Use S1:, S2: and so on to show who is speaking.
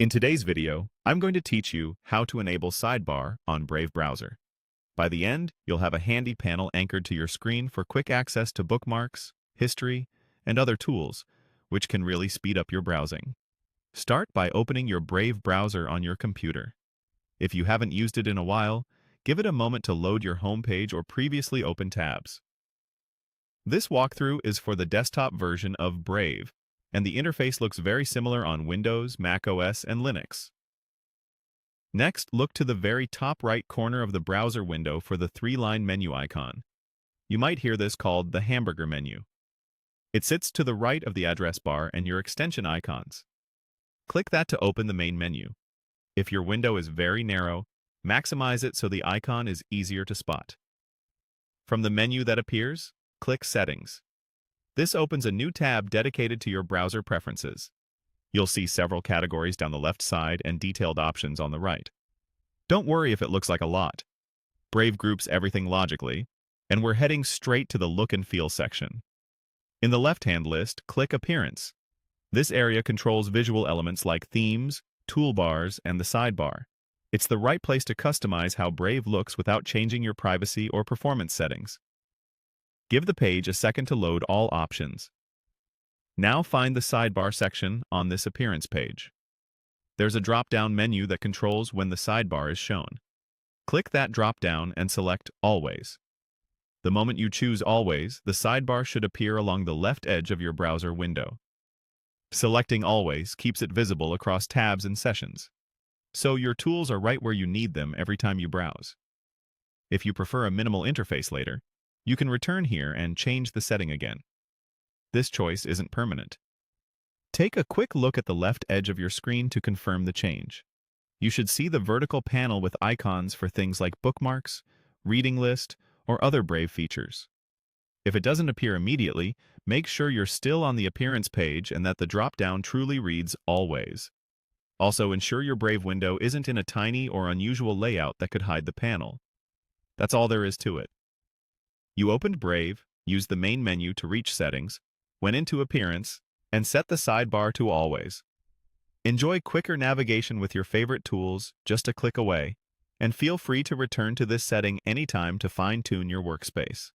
S1: In today's video, I'm going to teach you how to enable Sidebar on Brave browser. By the end, you'll have a handy panel anchored to your screen for quick access to bookmarks, history, and other tools, which can really speed up your browsing. Start by opening your Brave browser on your computer. If you haven't used it in a while, give it a moment to load your homepage or previously open tabs. This walkthrough is for the desktop version of Brave, and the interface looks very similar on Windows, Mac OS, and Linux. Next, look to the very top right corner of the browser window for the three-line menu icon. You might hear this called the hamburger menu. It sits to the right of the address bar and your extension icons. Click that to open the main menu. If your window is very narrow, maximize it so the icon is easier to spot. From the menu that appears, click Settings. This opens a new tab dedicated to your browser preferences. You'll see several categories down the left side and detailed options on the right. Don't worry if it looks like a lot. Brave groups everything logically, and we're heading straight to the Look and Feel section. In the left-hand list, click Appearance. This area controls visual elements like themes, toolbars, and the sidebar. It's the right place to customize how Brave looks without changing your privacy or performance settings. Give the page a second to load all options. Now find the Sidebar section on this appearance page. There's a drop-down menu that controls when the sidebar is shown. Click that drop-down and select Always. The moment you choose Always, the sidebar should appear along the left edge of your browser window. Selecting Always keeps it visible across tabs and sessions, so your tools are right where you need them every time you browse. If you prefer a minimal interface later, you can return here and change the setting again. This choice isn't permanent. Take a quick look at the left edge of your screen to confirm the change. You should see the vertical panel with icons for things like bookmarks, reading list, or other Brave features. If it doesn't appear immediately, make sure you're still on the appearance page and that the drop-down truly reads Always. Also, ensure your Brave window isn't in a tiny or unusual layout that could hide the panel. That's all there is to it. You opened Brave, used the main menu to reach Settings, went into Appearance, and set the sidebar to Always. Enjoy quicker navigation with your favorite tools just a click away, and feel free to return to this setting anytime to fine-tune your workspace.